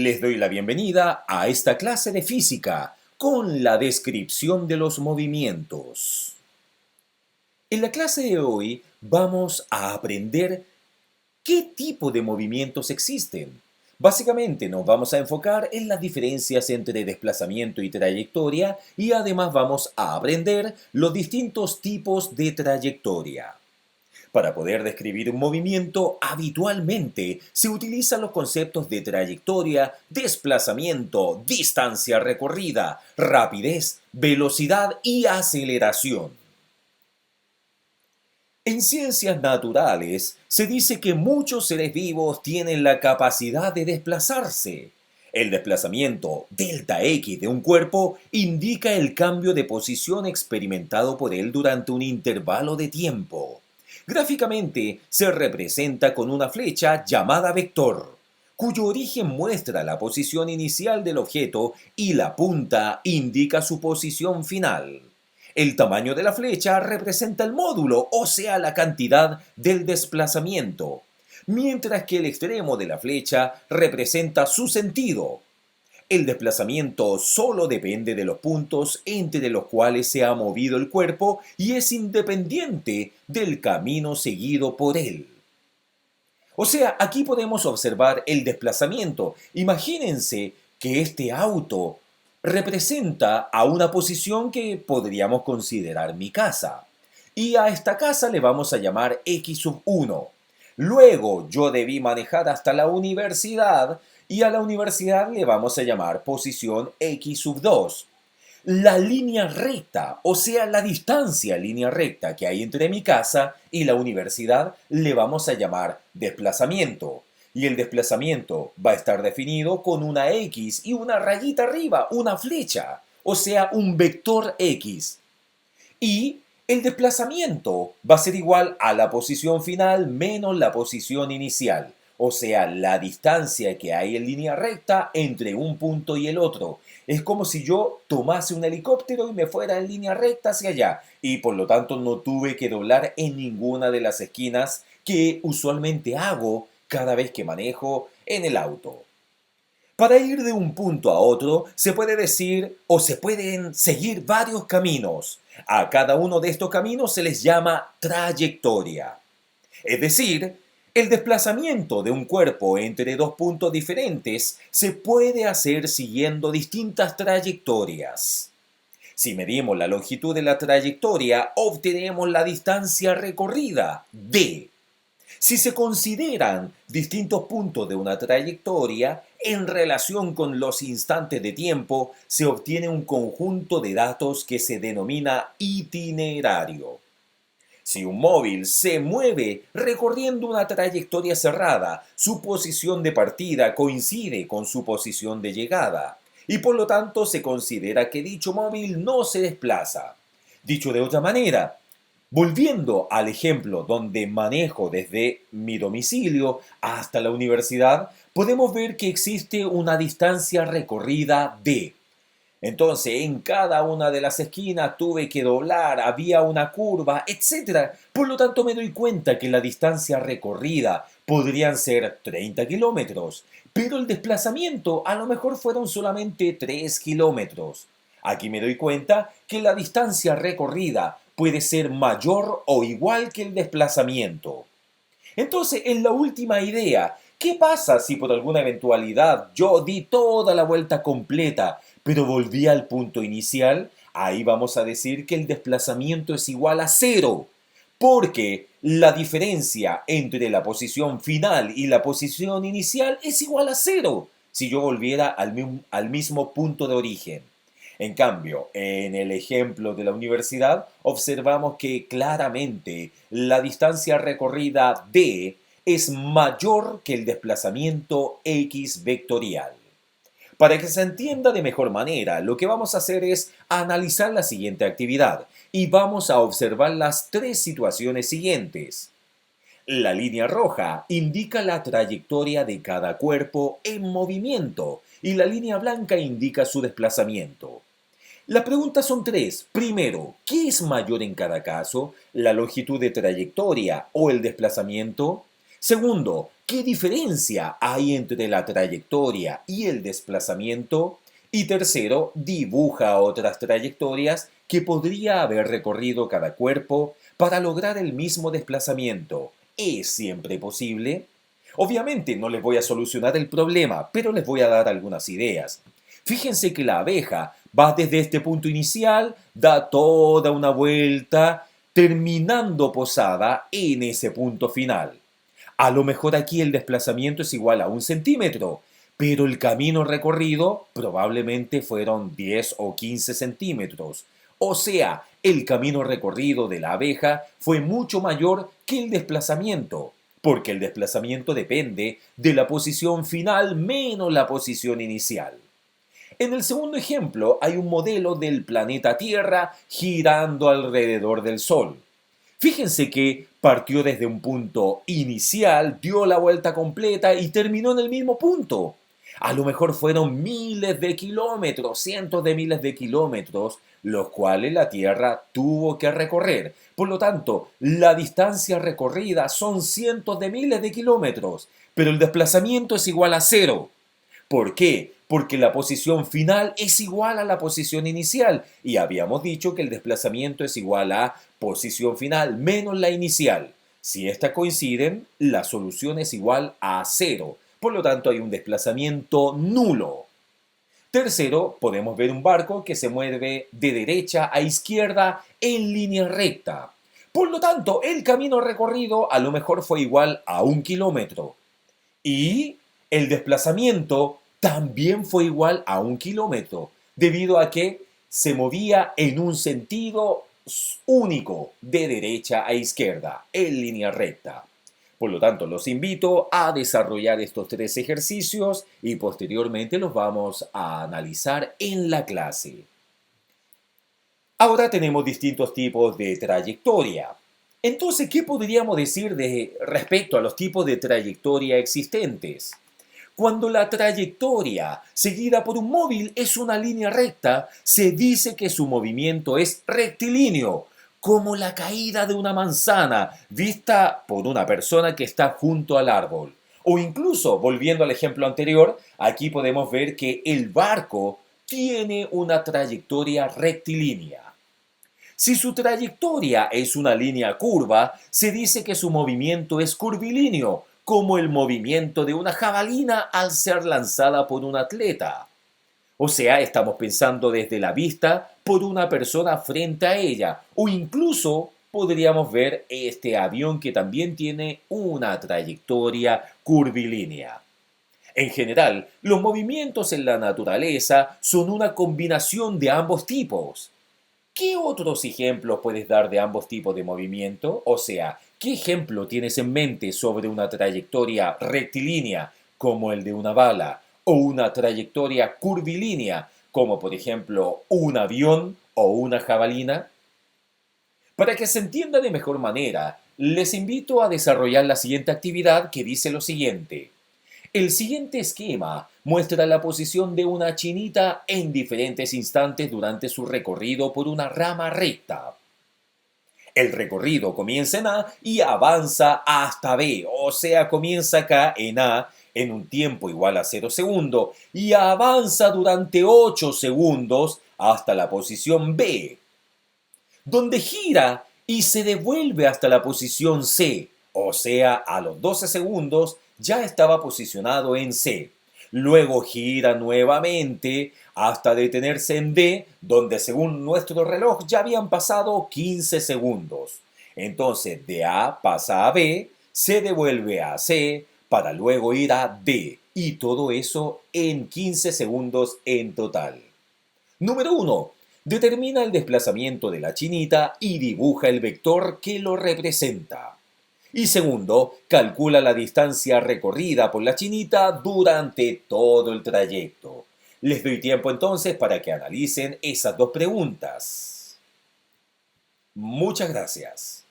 Les doy la bienvenida a esta clase de física con la descripción de los movimientos. En la clase de hoy vamos a aprender qué tipo de movimientos existen. Básicamente nos vamos a enfocar en las diferencias entre desplazamiento y trayectoria y además vamos a aprender los distintos tipos de trayectoria. Para poder describir un movimiento, habitualmente se utilizan los conceptos de trayectoria, desplazamiento, distancia recorrida, rapidez, velocidad y aceleración. En ciencias naturales se dice que muchos seres vivos tienen la capacidad de desplazarse. El desplazamiento delta X de un cuerpo indica el cambio de posición experimentado por él durante un intervalo de tiempo. Gráficamente se representa con una flecha llamada vector, cuyo origen muestra la posición inicial del objeto y la punta indica su posición final. El tamaño de la flecha representa el módulo, o sea, la cantidad del desplazamiento, mientras que el extremo de la flecha representa su sentido. El desplazamiento solo depende de los puntos entre los cuales se ha movido el cuerpo y es independiente del camino seguido por él. O sea, aquí podemos observar el desplazamiento. Imagínense que este auto representa a una posición que podríamos considerar mi casa. Y a esta casa le vamos a llamar X1. Luego yo debí manejar hasta la universidad y a la universidad le vamos a llamar posición X2. La línea recta, o sea, la distancia línea recta que hay entre mi casa y la universidad, le vamos a llamar desplazamiento. Y el desplazamiento va a estar definido con una X y una rayita arriba, una flecha, o sea, un vector X. Y el desplazamiento va a ser igual a la posición final menos la posición inicial, o sea, la distancia que hay en línea recta entre un punto y el otro. Es como si yo tomase un helicóptero y me fuera en línea recta hacia allá, y por lo tanto no tuve que doblar en ninguna de las esquinas que usualmente hago cada vez que manejo en el auto. Para ir de un punto a otro se puede decir o se pueden seguir varios caminos. A cada uno de estos caminos se les llama trayectoria. Es decir, el desplazamiento de un cuerpo entre dos puntos diferentes se puede hacer siguiendo distintas trayectorias. Si medimos la longitud de la trayectoria, obtenemos la distancia recorrida, d. Si se consideran distintos puntos de una trayectoria en relación con los instantes de tiempo, se obtiene un conjunto de datos que se denomina itinerario. Si un móvil se mueve recorriendo una trayectoria cerrada, su posición de partida coincide con su posición de llegada, y por lo tanto se considera que dicho móvil no se desplaza. Dicho de otra manera, volviendo al ejemplo donde manejo desde mi domicilio hasta la universidad, podemos ver que existe una distancia recorrida d. Entonces, en cada una de las esquinas tuve que doblar, había una curva, etc. Por lo tanto, me doy cuenta que la distancia recorrida podrían ser 30 kilómetros, pero el desplazamiento a lo mejor fueron solamente 3 kilómetros. Aquí me doy cuenta que la distancia recorrida puede ser mayor o igual que el desplazamiento. Entonces, en la última idea, ¿qué pasa si por alguna eventualidad yo di toda la vuelta completa, pero volví al punto inicial? Ahí vamos a decir que el desplazamiento es igual a cero, porque la diferencia entre la posición final y la posición inicial es igual a cero, si yo volviera al mismo punto de origen. En cambio, en el ejemplo de la universidad, observamos que claramente la distancia recorrida d es mayor que el desplazamiento x vectorial. Para que se entienda de mejor manera, lo que vamos a hacer es analizar la siguiente actividad y vamos a observar las tres situaciones siguientes. La línea roja indica la trayectoria de cada cuerpo en movimiento y la línea blanca indica su desplazamiento. Las preguntas son tres. Primero, ¿qué es mayor en cada caso? ¿La longitud de trayectoria o el desplazamiento? Segundo, ¿Qué diferencia hay entre la trayectoria y el desplazamiento? Y tercero, dibuja otras trayectorias que podría haber recorrido cada cuerpo para lograr el mismo desplazamiento. ¿Es siempre posible? Obviamente no les voy a solucionar el problema, pero les voy a dar algunas ideas. Fíjense que la abeja va desde este punto inicial, da toda una vuelta, terminando posada en ese punto final. A lo mejor aquí el desplazamiento es igual a 1 centímetro, pero el camino recorrido probablemente fueron 10 o 15 centímetros. O sea, el camino recorrido de la abeja fue mucho mayor que el desplazamiento, porque el desplazamiento depende de la posición final menos la posición inicial. En el segundo ejemplo hay un modelo del planeta Tierra girando alrededor del Sol. Fíjense que partió desde un punto inicial, dio la vuelta completa y terminó en el mismo punto. A lo mejor fueron miles de kilómetros, cientos de miles de kilómetros, los cuales la Tierra tuvo que recorrer. Por lo tanto, la distancia recorrida son cientos de miles de kilómetros, pero el desplazamiento es igual a cero. ¿Por qué? Porque la posición final es igual a la posición inicial y habíamos dicho que el desplazamiento es igual a posición final menos la inicial. Si estas coinciden, la solución es igual a cero. Por lo tanto, hay un desplazamiento nulo. Tercero, podemos ver un barco que se mueve de derecha a izquierda en línea recta. Por lo tanto, el camino recorrido a lo mejor fue igual a 1 kilómetro. Y el desplazamiento también fue igual a 1 kilómetro, debido a que se movía en un sentido único, de derecha a izquierda, en línea recta. Por lo tanto, los invito a desarrollar estos 3 ejercicios y posteriormente los vamos a analizar en la clase. Ahora tenemos distintos tipos de trayectoria. Entonces, ¿qué podríamos decir respecto a los tipos de trayectoria existentes? Cuando la trayectoria seguida por un móvil es una línea recta, se dice que su movimiento es rectilíneo, como la caída de una manzana vista por una persona que está junto al árbol. O incluso, volviendo al ejemplo anterior, aquí podemos ver que el barco tiene una trayectoria rectilínea. Si su trayectoria es una línea curva, se dice que su movimiento es curvilíneo, como el movimiento de una jabalina al ser lanzada por un atleta. O sea, estamos pensando desde la vista por una persona frente a ella, o incluso podríamos ver este avión que también tiene una trayectoria curvilínea. En general, los movimientos en la naturaleza son una combinación de ambos tipos. ¿Qué otros ejemplos puedes dar de ambos tipos de movimiento? O sea, ¿qué ejemplo tienes en mente sobre una trayectoria rectilínea, como el de una bala, o una trayectoria curvilínea, como por ejemplo un avión o una jabalina? Para que se entienda de mejor manera, les invito a desarrollar la siguiente actividad que dice lo siguiente. El siguiente esquema muestra la posición de una chinita en diferentes instantes durante su recorrido por una rama recta. El recorrido comienza en A y avanza hasta B, o sea, comienza acá en A en un tiempo igual a 0 segundos y avanza durante 8 segundos hasta la posición B, donde gira y se devuelve hasta la posición C, o sea, a los 12 segundos ya estaba posicionado en C. Luego gira nuevamente hasta detenerse en D, donde según nuestro reloj ya habían pasado 15 segundos. Entonces de A pasa a B, se devuelve a C, para luego ir a D, y todo eso en 15 segundos en total. Número 1. Determina el desplazamiento de la chinita y dibuja el vector que lo representa. Y segundo, calcula la distancia recorrida por la chinita durante todo el trayecto. Les doy tiempo entonces para que analicen esas dos preguntas. Muchas gracias.